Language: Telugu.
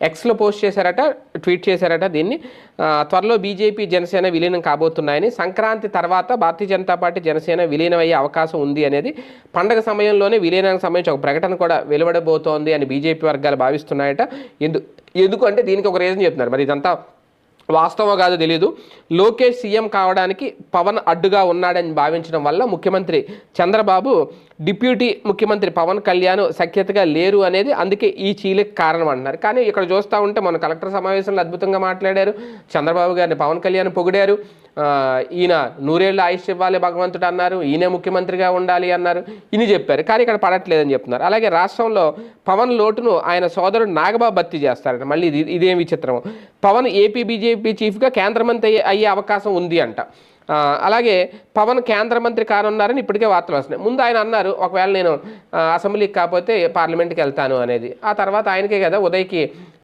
ఎక్స్లో పోస్ట్ చేశారట, ట్వీట్ చేశారట దీన్ని. త్వరలో బీజేపీ జనసేన విలీనం కాబోతున్నాయని, సంక్రాంతి తర్వాత భారతీయ జనతా పార్టీ జనసేన విలీనం అయ్యే అవకాశం ఉంది అనేది, పండగ సమయంలోనే విలీనానికి సంబంధించి ఒక ప్రకటన కూడా వెలువడబోతోంది అని బీజేపీ వర్గాలు భావిస్తున్నాయట. ఎందుకంటే దీనికి ఒక రీజన్ చెప్తున్నారు, మరి ఇదంతా వాస్తవం కాదో తెలియదు. లోకేష్ సీఎం కావడానికి పవన్ అడ్డుగా ఉన్నాడని భావించడం వల్ల ముఖ్యమంత్రి చంద్రబాబు డిప్యూటీ ముఖ్యమంత్రి పవన్ కళ్యాణ్ సఖ్యతగా లేరు అనేది అందుకే ఈ చీలిక కారణం అంటున్నారు. కానీ ఇక్కడ చూస్తూ ఉంటే మన కలెక్టర్ సమావేశంలో అద్భుతంగా మాట్లాడారు, చంద్రబాబు గారిని పవన్ కళ్యాణ్ పొగిడారు. ఈయన నూరేళ్ళు ఆయుష్ ఇవ్వాలి భగవంతుడు అన్నారు, ఈయనే ముఖ్యమంత్రిగా ఉండాలి అన్నారు, ఇని చెప్పారు. కానీ ఇక్కడ పడట్లేదని చెప్తున్నారు. అలాగే రాష్ట్రంలో పవన్ లోటును ఆయన సోదరుడు నాగబాబు భర్తీ చేస్తారట. మళ్ళీ ఇదేం విచిత్రం, పవన్ ఏపీ బీజేపీ చీఫ్గా కేంద్ర మంత్రి అయ్యే అవకాశం ఉంది అంట. అలాగే పవన్ కేంద్ర మంత్రి కానున్నారని ఇప్పటికే వార్తలు వస్తున్నాయి. ముందు ఆయన అన్నారు, ఒకవేళ నేను అసెంబ్లీకి కాకపోతే పార్లమెంట్కి వెళ్తాను అనేది. ఆ తర్వాత ఆయనకే కదా ఉదయ్కి